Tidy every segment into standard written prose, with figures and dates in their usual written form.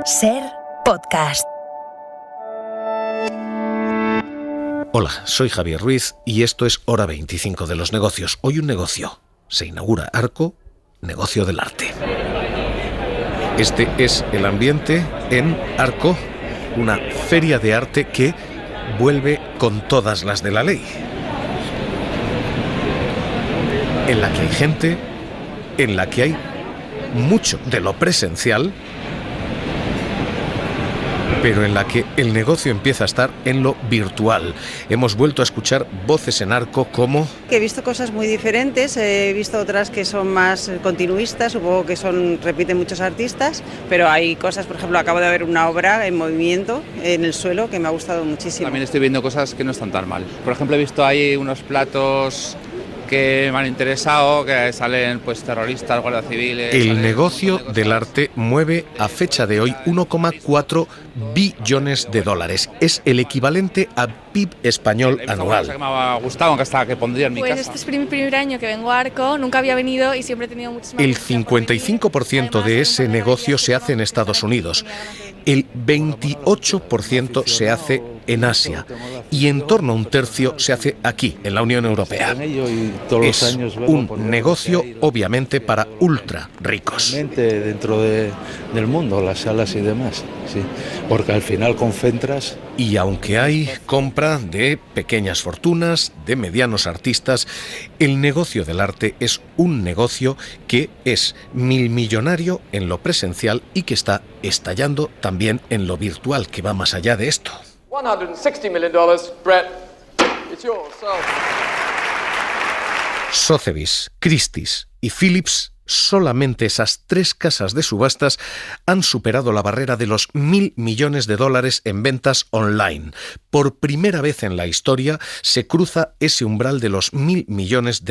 Ser podcast. Hola, soy Javier Ruiz y esto es Hora 25 de los negocios. Hoy un negocio. Se inaugura Arco, negocio del arte. Este es el ambiente en Arco, una feria de arte que vuelve con todas las de la ley. En la que hay gente, en la que hay mucho de lo presencial, pero en la que el negocio empieza a estar en lo virtual. Hemos vuelto a escuchar voces en Arco como... He visto cosas muy diferentes, he visto otras que son más continuistas, supongo que repiten muchos artistas, pero hay cosas, por ejemplo, acabo de ver una obra en movimiento en el suelo que me ha gustado muchísimo. También estoy viendo cosas que no están tan mal. Por ejemplo, he visto ahí unos platos que me han interesado, que salen pues terroristas, guardias civiles... El negocio del arte mueve a fecha de hoy 1,4 billones de dólares. Es el equivalente a PIB español anual. Que me ha gustado, aunque hasta que pondría en mi casa. Este es mi primer año que vengo a Arco, nunca había venido y siempre he tenido muchísimas... El 55% de ese negocio se hace en Estados Unidos. El 28% se hace en Asia y en torno a un tercio se hace aquí, en la Unión Europea. Es un negocio, obviamente, para ultra ricos. Dentro del mundo, las salas y demás, sí, porque al final concentras. Y aunque hay compra de pequeñas fortunas, de medianos artistas, el negocio del arte es un negocio que es millonario en lo presencial y que está estallando también en lo virtual, que va más allá de esto. $160 million, Brett. It's yours. Sotheby's, Christie's y Phillips, solamente esas tres casas de subastas han superado la barrera de los $1.000 millones en ventas online. Por primera vez en la historia se cruza ese umbral de los $1.000 millones.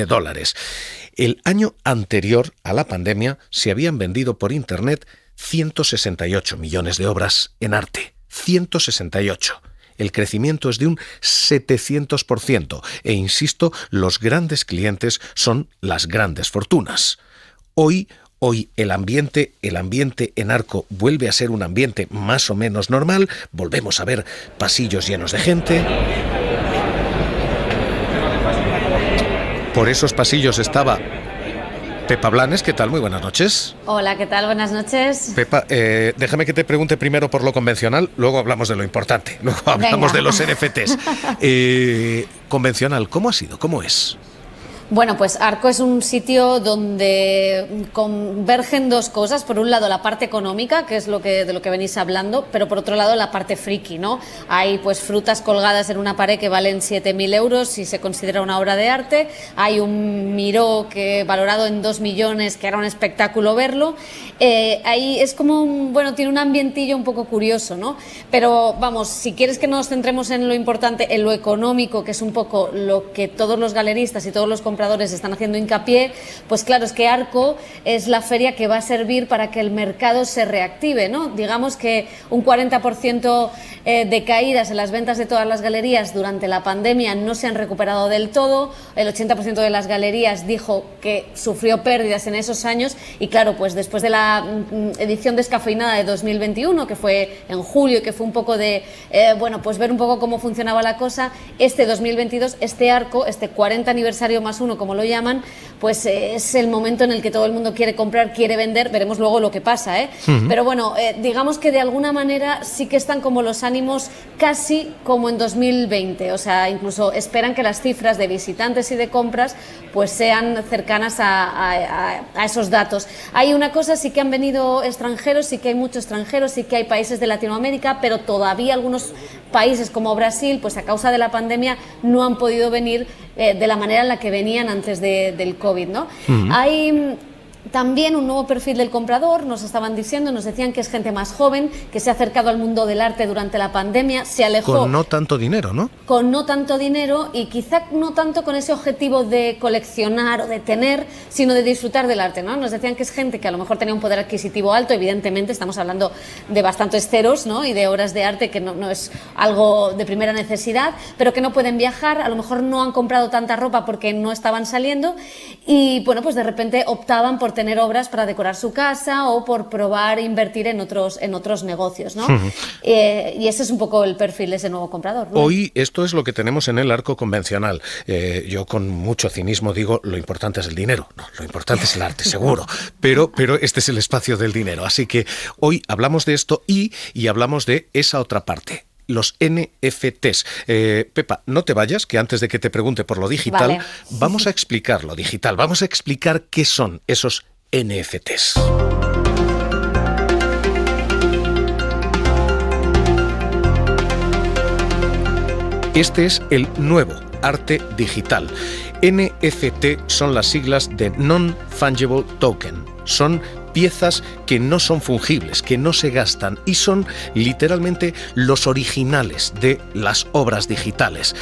El año anterior a la pandemia se habían vendido por Internet 168 millones de obras en arte. 168. El crecimiento es de un 700%. E insisto, los grandes clientes son las grandes fortunas. Hoy el ambiente en Arco vuelve a ser un ambiente más o menos normal. Volvemos a ver pasillos llenos de gente. Por esos pasillos estaba Pepa Blanes. ¿Qué tal? Muy buenas noches. Hola, ¿qué tal? Buenas noches. Pepa, déjame que te pregunte primero por lo convencional, luego hablamos de lo importante, luego hablamos de los NFTs. Convencional, ¿cómo ha sido? ¿Cómo es? Bueno, pues Arco es un sitio donde convergen dos cosas. Por un lado, la parte económica, que es de lo que venís hablando, pero por otro lado, la parte friki, ¿no? Hay pues frutas colgadas en una pared que valen 7.000 euros si se considera una obra de arte. Hay un Miró que valorado en 2 millones, que era un espectáculo verlo. Ahí es como, tiene un ambientillo un poco curioso, ¿no? Pero vamos, si quieres que nos centremos en lo importante, en lo económico, que es un poco lo que todos los galeristas y todos los compradores están haciendo hincapié, pues claro, es que Arco es la feria que va a servir para que el mercado se reactive, ¿no? Digamos que un 40% de caídas en las ventas de todas las galerías durante la pandemia no se han recuperado del todo, el 80% de las galerías dijo que sufrió pérdidas en esos años y claro, pues después de la edición descafeinada de 2021, que fue en julio y que fue un poco de, pues ver un poco cómo funcionaba la cosa, este 2022, este Arco, este 40 aniversario más uno, como lo llaman, pues es el momento en el que todo el mundo quiere comprar, quiere vender, veremos luego lo que pasa, ¿eh? Pero bueno, digamos que de alguna manera sí que están como los ánimos casi como en 2020, o sea, incluso esperan que las cifras de visitantes y de compras pues sean cercanas a esos datos. Hay una cosa, sí que han venido extranjeros, sí que hay muchos extranjeros, sí que hay países de Latinoamérica, pero todavía algunos países como Brasil, pues a causa de la pandemia no han podido venir de la manera en la que venían antes del COVID, ¿no? Hay también un nuevo perfil del comprador, nos estaban diciendo, nos decían que es gente más joven, que se ha acercado al mundo del arte durante la pandemia, se alejó... Con no tanto dinero, ¿no? Con no tanto dinero y quizá no tanto con ese objetivo de coleccionar o de tener, sino de disfrutar del arte, ¿no? Nos decían que es gente que a lo mejor tenía un poder adquisitivo alto, evidentemente estamos hablando de bastantes ceros, ¿no? Y de obras de arte que no es algo de primera necesidad, pero que no pueden viajar, a lo mejor no han comprado tanta ropa porque no estaban saliendo y, bueno, pues de repente optaban por tener obras para decorar su casa o por probar invertir en otros negocios, ¿no? Y ese es un poco el perfil de ese nuevo comprador, ¿no? Hoy esto es lo que tenemos en el arco convencional. Yo con mucho cinismo digo, lo importante es el dinero. No, lo importante es el arte, seguro. Pero este es el espacio del dinero. Así que hoy hablamos de esto y hablamos de esa otra parte. Los NFTs. Pepa, no te vayas, que antes de que te pregunte por lo digital, vale. Vamos a explicar lo digital, vamos a explicar qué son esos NFTs. Este es el nuevo arte digital. NFT son las siglas de Non-Fungible Token. Son piezas que no son fungibles, que no se gastan y son literalmente los originales de las obras digitales.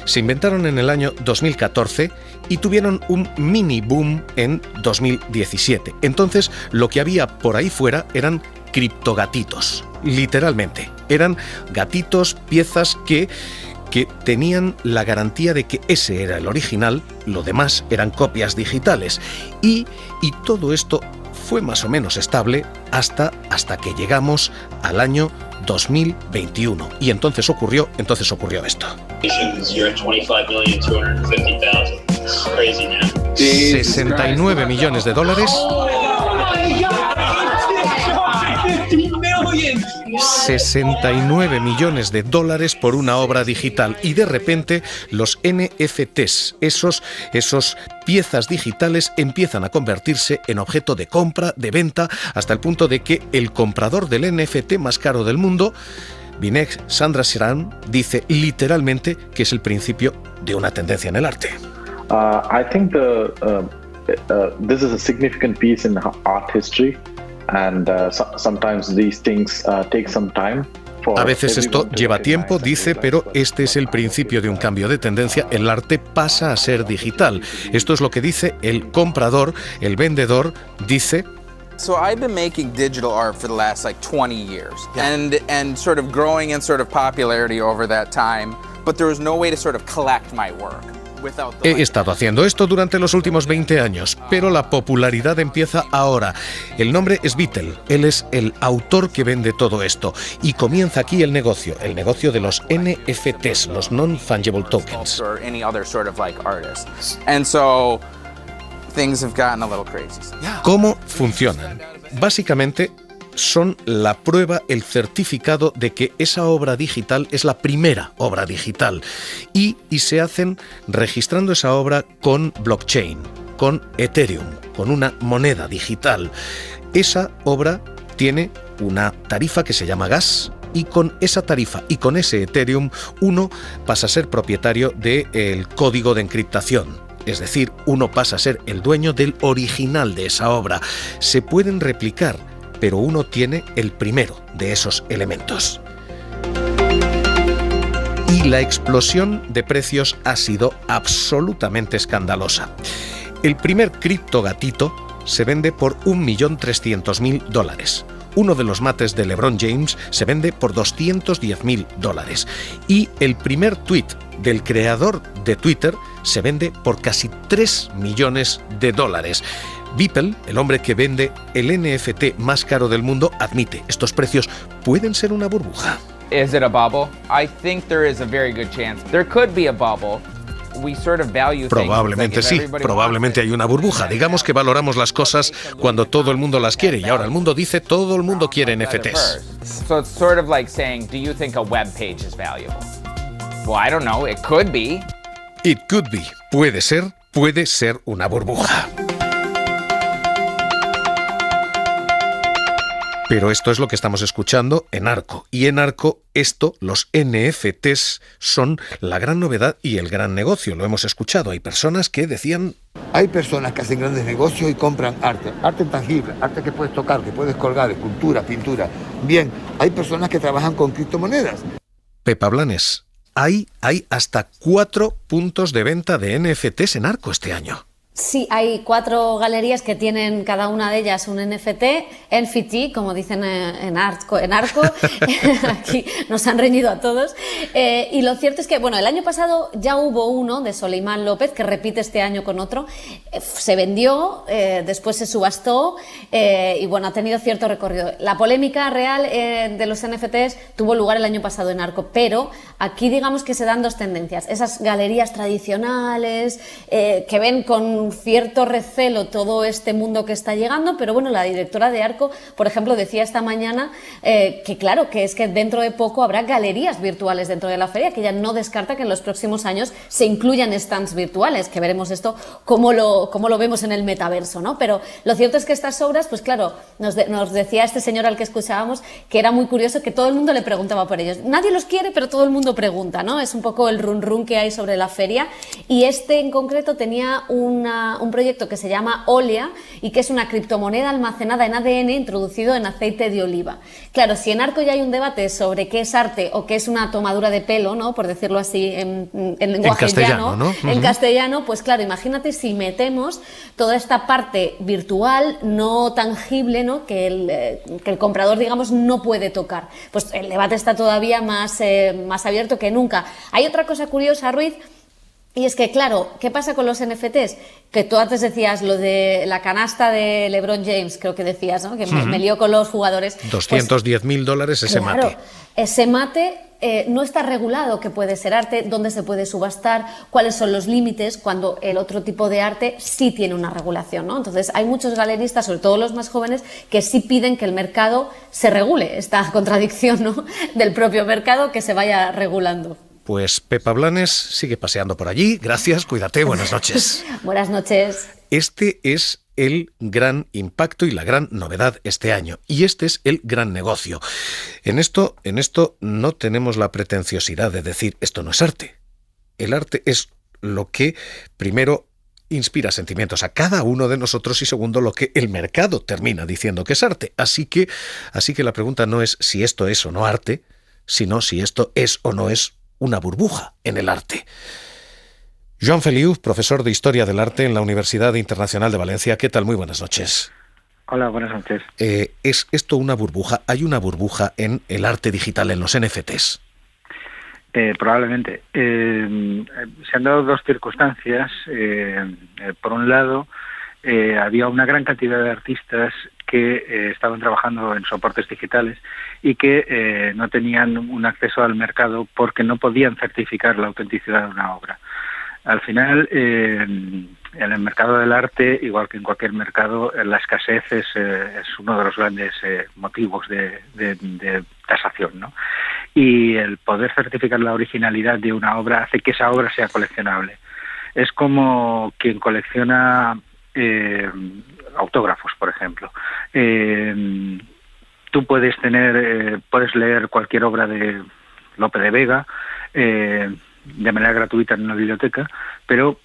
Se inventaron en el año 2014 y tuvieron un mini boom en 2017. Entonces, lo que había por ahí fuera eran criptogatitos, literalmente. Eran gatitos, piezas que tenían la garantía de que ese era el original, lo demás eran copias digitales. Y todo esto fue más o menos estable hasta que llegamos al año 2021. Y entonces ocurrió esto. 69 millones de dólares. 69 millones de dólares por una obra digital y de repente los NFTs, esos piezas digitales empiezan a convertirse en objeto de compra, de venta, hasta el punto de que el comprador del NFT más caro del mundo, Vinay Chandrasekaran, dice literalmente que es el principio de una tendencia en el arte. I think this is a significant piece in art history. And sometimes these things take some time. A veces esto lleva tiempo, dice, pero este es el principio de un cambio de tendencia. El arte pasa a ser digital. Esto es lo que dice el comprador. El vendedor dice: So I've been making digital art for the last 20 years, and sort of growing in sort of popularity over that time, but there was no way to sort of collect my work. He estado haciendo esto durante los últimos 20 años, pero la popularidad empieza ahora. El nombre es Beetle, él es el autor que vende todo esto. Y comienza aquí el negocio de los NFTs, los Non-Fungible Tokens. ¿Cómo funcionan? Básicamente, son la prueba, el certificado de que esa obra digital es la primera obra digital y se hacen registrando esa obra con blockchain, con Ethereum, con una moneda digital. Esa obra tiene una tarifa que se llama gas y con esa tarifa y con ese Ethereum uno pasa a ser propietario del código de encriptación. Es decir, uno pasa a ser el dueño del original de esa obra. Se pueden replicar, pero uno tiene el primero de esos elementos. Y la explosión de precios ha sido absolutamente escandalosa. El primer criptogatito se vende por $1.300.000. Uno de los mates de LeBron James se vende por $210.000. Y el primer tweet del creador de Twitter se vende por casi $3 millones. Beeple, el hombre que vende el NFT más caro del mundo, admite, estos precios pueden ser una burbuja. Is it a bubble? I think there is a very good chance. There could be a bubble. We sort of value probablemente sí, probablemente hay una burbuja. Digamos que valoramos las cosas cuando todo el mundo las quiere y ahora el mundo dice todo el mundo quiere NFTs. So it's sort of like saying, do you think a web page is valuable? Well, I don't know, it could be. It could be. Puede ser una burbuja. Pero esto es lo que estamos escuchando en Arco. Y en Arco, los NFTs, son la gran novedad y el gran negocio. Lo hemos escuchado. Hay personas que decían... Hay personas que hacen grandes negocios y compran arte tangible, arte que puedes tocar, que puedes colgar, escultura, pintura. Bien, hay personas que trabajan con criptomonedas. Pepa Blanes, hay hasta 4 puntos de venta de NFTs en Arco este año. Sí, hay 4 galerías que tienen cada una de ellas un NFT, como dicen en Arco. Aquí nos han reñido a todos. Y lo cierto es que, bueno, el año pasado ya hubo uno de Soleimán López, que repite este año con otro. Se vendió, después se subastó y, bueno, ha tenido cierto recorrido. La polémica real de los NFTs tuvo lugar el año pasado en Arco, pero aquí digamos que se dan 2 tendencias. Esas galerías tradicionales que ven con cierto recelo todo este mundo que está llegando, pero bueno, la directora de Arco, por ejemplo, decía esta mañana que claro, que es que dentro de poco habrá galerías virtuales dentro de la feria, que ella no descarta que en los próximos años se incluyan stands virtuales, que veremos esto cómo lo vemos en el metaverso, ¿no? Pero lo cierto es que estas obras, pues claro, nos decía este señor al que escuchábamos que era muy curioso que todo el mundo le preguntaba por ellos. Nadie los quiere, pero todo el mundo pregunta, ¿no? Es un poco el run run que hay sobre la feria, y este en concreto tenía un proyecto que se llama Olea y que es una criptomoneda almacenada en ADN introducido en aceite de oliva. Claro, si en Arco ya hay un debate sobre qué es arte o qué es una tomadura de pelo, ¿no? Por decirlo así en lenguaje llano, ¿no? En castellano, pues claro, imagínate si metemos toda esta parte virtual no tangible, ¿no? Que el comprador, digamos, no puede tocar. Pues el debate está todavía más abierto que nunca. Hay otra cosa curiosa, Ruiz, y es que, claro, ¿qué pasa con los NFTs? Que tú antes decías lo de la canasta de LeBron James, creo que decías, ¿no? Que me lío con los jugadores. $210.000 ese claro, mate. Ese mate no está regulado qué puede ser arte, dónde se puede subastar, cuáles son los límites, cuando el otro tipo de arte sí tiene una regulación, ¿no? Entonces hay muchos galeristas, sobre todo los más jóvenes, que sí piden que el mercado se regule, esta contradicción, ¿no? Del propio mercado, que se vaya regulando. Pues Pepa Blanes sigue paseando por allí. Gracias, cuídate, buenas noches. Buenas noches. Este es el gran impacto y la gran novedad este año. Y este es el gran negocio. En esto no tenemos la pretenciosidad de decir esto no es arte. El arte es lo que, primero, inspira sentimientos a cada uno de nosotros y, segundo, lo que el mercado termina diciendo que es arte. Así que la pregunta no es si esto es o no arte, sino si esto es o no es una burbuja en el arte. Joan Feliu, profesor de Historia del Arte en la Universidad Internacional de Valencia. ¿Qué tal? Muy buenas noches. Hola, buenas noches. ¿Es esto una burbuja? ¿Hay una burbuja en el arte digital, en los NFTs? Probablemente. Se han dado 2 circunstancias. Por un lado, había una gran cantidad de artistas que estaban trabajando en soportes digitales y que no tenían un acceso al mercado porque no podían certificar la autenticidad de una obra. Al final, en el mercado del arte, igual que en cualquier mercado, la escasez es uno de los grandes motivos de tasación, ¿no? Y el poder certificar la originalidad de una obra hace que esa obra sea coleccionable. Es como quien colecciona autógrafos, por ejemplo. Tú puedes leer cualquier obra de Lope de Vega de manera gratuita en una biblioteca, pero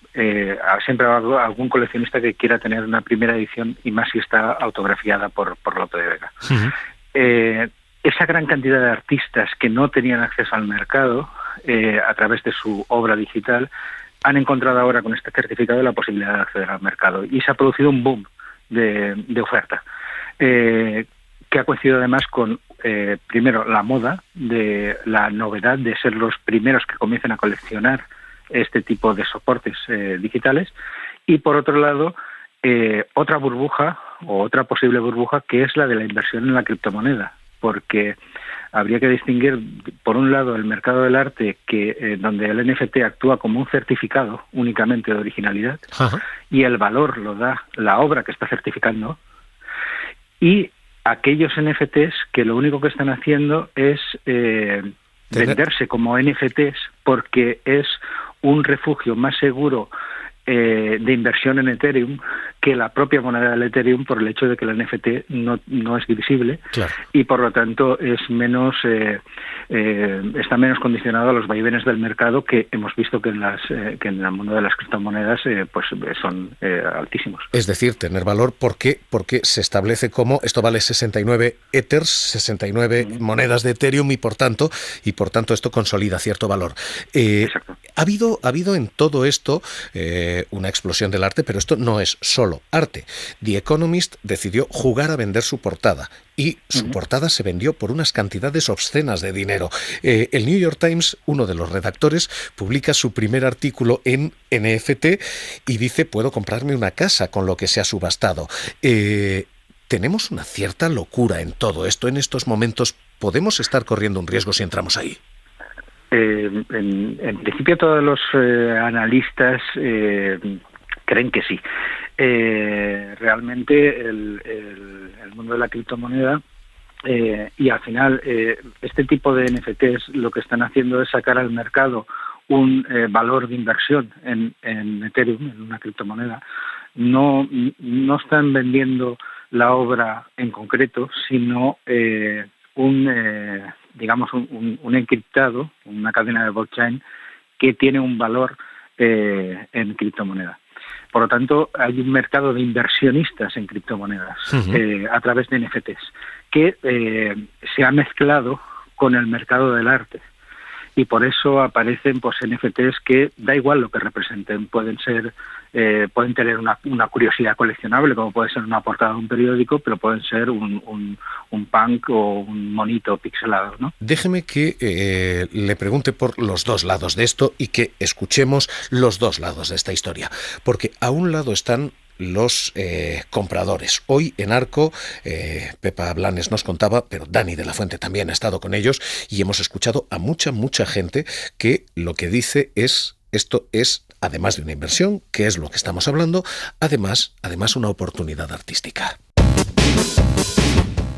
siempre habrá algún coleccionista que quiera tener una primera edición, y más si está autografiada por Lope de Vega. Uh-huh. Esa gran cantidad de artistas que no tenían acceso al mercado a través de su obra digital han encontrado ahora con este certificado la posibilidad de acceder al mercado, y se ha producido un boom de oferta que ha coincidido además con primero la moda, de la novedad de ser los primeros que comiencen a coleccionar este tipo de soportes digitales, y por otro lado otra burbuja o otra posible burbuja, que es la de la inversión en la criptomoneda, porque habría que distinguir, por un lado, el mercado del arte, donde el NFT actúa como un certificado únicamente de originalidad. Ajá. Y el valor lo da la obra que está certificando, y aquellos NFTs que lo único que están haciendo es venderse como NFTs porque es un refugio más seguro de inversión en Ethereum que la propia moneda del Ethereum por el hecho de que el NFT no es divisible. Claro. Y por lo tanto es menos está menos condicionado a los vaivenes del mercado que hemos visto que en el mundo de las criptomonedas pues son altísimos. Es decir, tener valor porque se establece como esto vale 69 Ethers, 69 monedas de Ethereum y por tanto esto consolida cierto valor. Exacto. Ha habido en todo esto una explosión del arte, pero esto no es solo arte. The Economist decidió jugar a vender su portada y su portada se vendió por unas cantidades obscenas de dinero. El New York Times, uno de los redactores, publica su primer artículo en NFT y dice: puedo comprarme una casa con lo que se ha subastado. Tenemos una cierta locura en todo esto. En estos momentos, ¿podemos estar corriendo un riesgo si entramos ahí? En principio todos los analistas creen que sí. Realmente el mundo de la criptomoneda y al final este tipo de NFTs lo que están haciendo es sacar al mercado un valor de inversión en Ethereum, en una criptomoneda. No están vendiendo la obra en concreto, sino un encriptado, una cadena de blockchain que tiene un valor en criptomoneda. Por lo tanto, hay un mercado de inversionistas en criptomonedas a través de NFTs que se ha mezclado con el mercado del arte. Y por eso aparecen pues NFTs que da igual lo que representen, pueden tener una curiosidad coleccionable, como puede ser una portada de un periódico, pero pueden ser un punk o un monito pixelado, ¿no? Déjeme que le pregunte por los dos lados de esto y que escuchemos los dos lados de esta historia, porque a un lado están los compradores. Hoy en Arco, Pepa Blanes nos contaba, pero Dani de la Fuente también ha estado con ellos y hemos escuchado a mucha gente que lo que dice es: esto es, además de una inversión, que es lo que estamos hablando, además una oportunidad artística.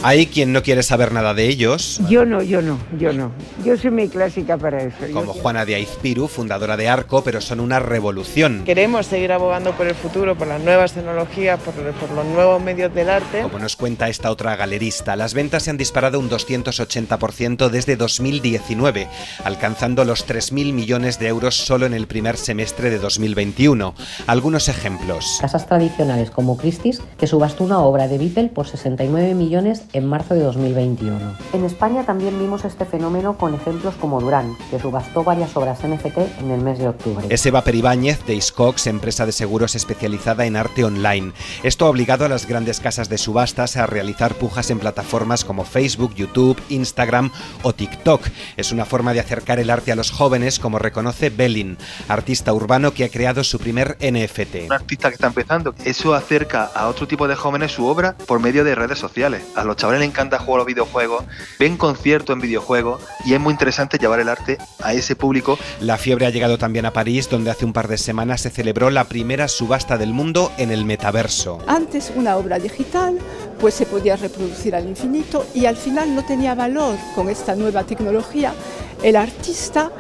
Hay quien no quiere saber nada de ellos. Yo no. Yo soy muy clásica para eso. Como Juana de Aizpiru, fundadora de Arco, pero son una revolución. Queremos seguir abogando por el futuro, por las nuevas tecnologías, por los nuevos medios del arte. Como nos cuenta esta otra galerista, las ventas se han disparado un 280% desde 2019, alcanzando los 3.000 millones de euros solo en el primer semestre de 2021. Algunos ejemplos. Casas tradicionales como Christie's, que subastó una obra de Beatle por 69 millones en marzo de 2021. En España también vimos este fenómeno con ejemplos como Durán, que subastó varias obras NFT en el mes de octubre. Es Eva Peribáñez de Iscox, empresa de seguros especializada en arte online. Esto ha obligado a las grandes casas de subastas a realizar pujas en plataformas como Facebook, YouTube, Instagram o TikTok. Es una forma de acercar el arte a los jóvenes, como reconoce Belin, artista urbano que ha creado su primer NFT. Un artista que está empezando, eso acerca a otro tipo de jóvenes su obra por medio de redes sociales. A los chavales les encanta jugar a los videojuegos, ven conciertos en videojuegos y es muy interesante llevar el arte a ese público. La fiebre ha llegado también a París, donde hace un par de semanas se celebró la primera subasta del mundo en el metaverso. Antes una obra digital pues se podía reproducir al infinito y al final no tenía valor. Con esta nueva tecnología el artista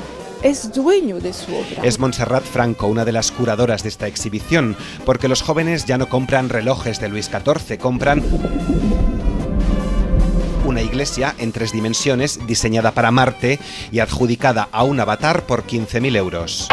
es dueño de su obra. Es Montserrat Franco, una de las curadoras de esta exhibición, porque los jóvenes ya no compran relojes de Luis XIV, compran una iglesia en 3 dimensiones diseñada para Marte y adjudicada a un avatar por 15.000 euros.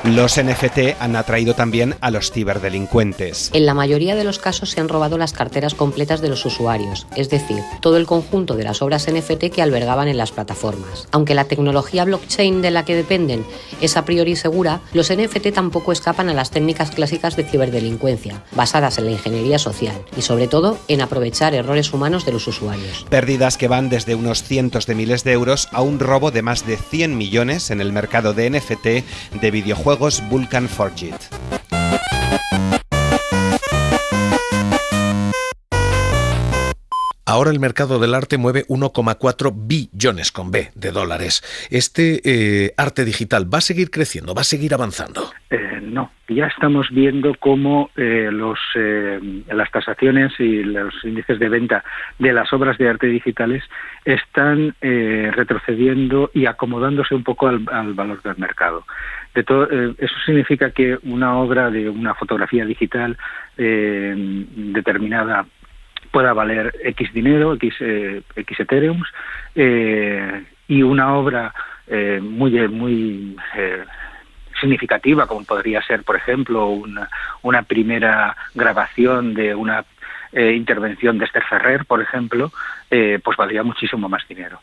Los NFT han atraído también a los ciberdelincuentes. En la mayoría de los casos se han robado las carteras completas de los usuarios, es decir, todo el conjunto de las obras NFT que albergaban en las plataformas. Aunque la tecnología blockchain de la que dependen es a priori segura, los NFT tampoco escapan a las técnicas clásicas de ciberdelincuencia, basadas en la ingeniería social y sobre todo en aprovechar errores humanos de los usuarios. Pérdidas que van desde unos cientos de miles de euros a un robo de más de 100 millones en el mercado de NFT de videojuegos Vulcan Forged. Ahora el mercado del arte mueve 1,4 billones con B de dólares. ¿Este arte digital va a seguir creciendo, va a seguir avanzando? No, ya estamos viendo cómo las tasaciones y los índices de venta de las obras de arte digitales están retrocediendo y acomodándose un poco al valor del mercado. Eso significa que una obra de una fotografía digital determinada pueda valer X dinero, X Ethereums, y una obra muy significativa, como podría ser, por ejemplo, una primera grabación de una intervención de Esther Ferrer, por ejemplo, pues valdría muchísimo más dinero.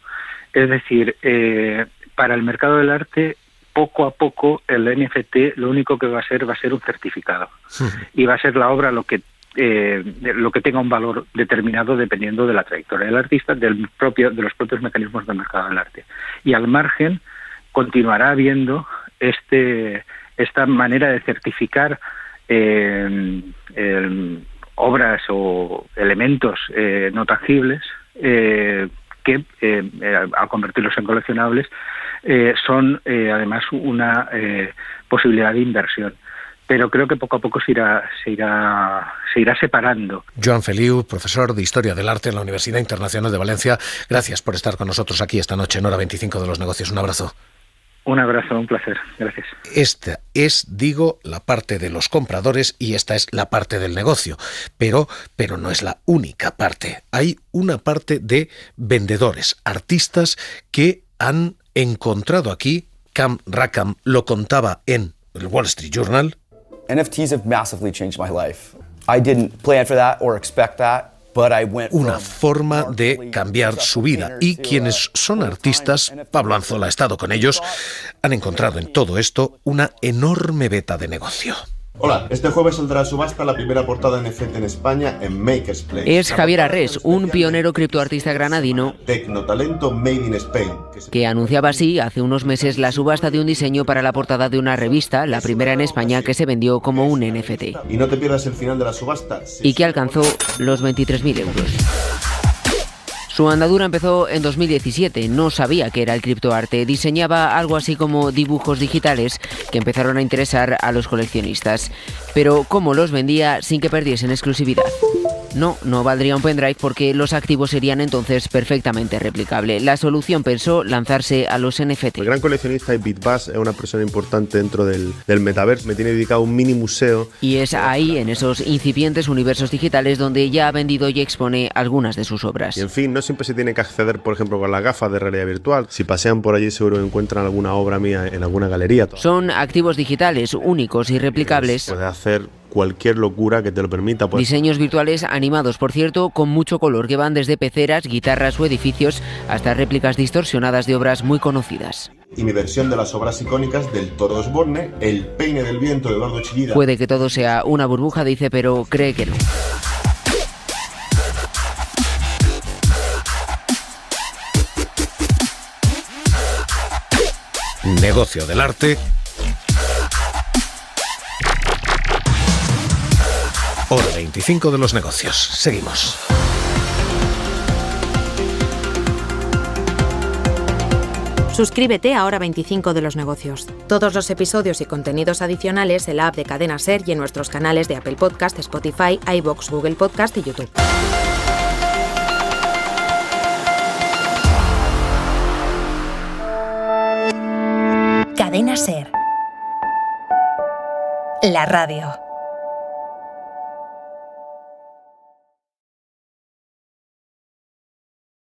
Es decir, para el mercado del arte, poco a poco el NFT lo único que va a ser un certificado. Y va a ser la obra lo que tenga un valor determinado dependiendo de la trayectoria del artista, de los propios mecanismos del mercado del arte. Y al margen continuará habiendo esta manera de certificar obras o elementos no tangibles que al convertirlos en coleccionables son además una posibilidad de inversión. Pero creo que poco a poco se irá separando. Joan Feliu, profesor de Historia del Arte en la Universidad Internacional de Valencia, gracias por estar con nosotros aquí esta noche en Hora 25 de los Negocios. Un abrazo. Un abrazo, un placer. Gracias. Esta es, la parte de los compradores y esta es la parte del negocio. Pero no es la única parte. Hay una parte de vendedores, artistas que han encontrado aquí. Cam Rackham lo contaba en el Wall Street Journal. NFTs have massively changed my life. I didn't plan for that or expect that. Una forma de cambiar su vida. Y quienes son artistas, Pablo Anzola ha estado con ellos, han encontrado en todo esto una enorme veta de negocio. Hola, este jueves saldrá a subasta la primera portada NFT en España en Makers Place. Es Javier Arrés, un pionero criptoartista granadino Tecnotalento Made in Spain, que anunciaba así hace unos meses la subasta de un diseño para la portada de una revista, la primera en España que se vendió como un NFT. Y no te pierdas el final de la subasta. Y que alcanzó los 23.000 euros. Su andadura empezó en 2017, no sabía qué era el criptoarte, diseñaba algo así como dibujos digitales que empezaron a interesar a los coleccionistas. Pero ¿cómo los vendía sin que perdiesen exclusividad? No valdría un pendrive porque los activos serían entonces perfectamente replicables. La solución pensó lanzarse a los NFT. El gran coleccionista y BitBus es una persona importante dentro del metaverso. Me tiene dedicado un mini museo. Y es ahí, en esos incipientes universos digitales, donde ya ha vendido y expone algunas de sus obras. Y en fin, no siempre se tiene que acceder, por ejemplo, con las gafas de realidad virtual. Si pasean por allí seguro encuentran alguna obra mía en alguna galería. Son activos digitales únicos y replicables. Puede hacer cualquier locura que te lo permita. Diseños virtuales animados, por cierto, con mucho color, que van desde peceras, guitarras o edificios hasta réplicas distorsionadas de obras muy conocidas. Y mi versión de las obras icónicas del Toro Osborne, El peine del viento de Eduardo Chillida. Puede que todo sea una burbuja, dice, pero cree que no. Negocio del arte. Hora 25 de los negocios. Seguimos. Suscríbete a Hora 25 de los negocios. Todos los episodios y contenidos adicionales en la app de Cadena SER y en nuestros canales de Apple Podcast, Spotify, iVoox, Google Podcast y YouTube. Cadena SER. La radio.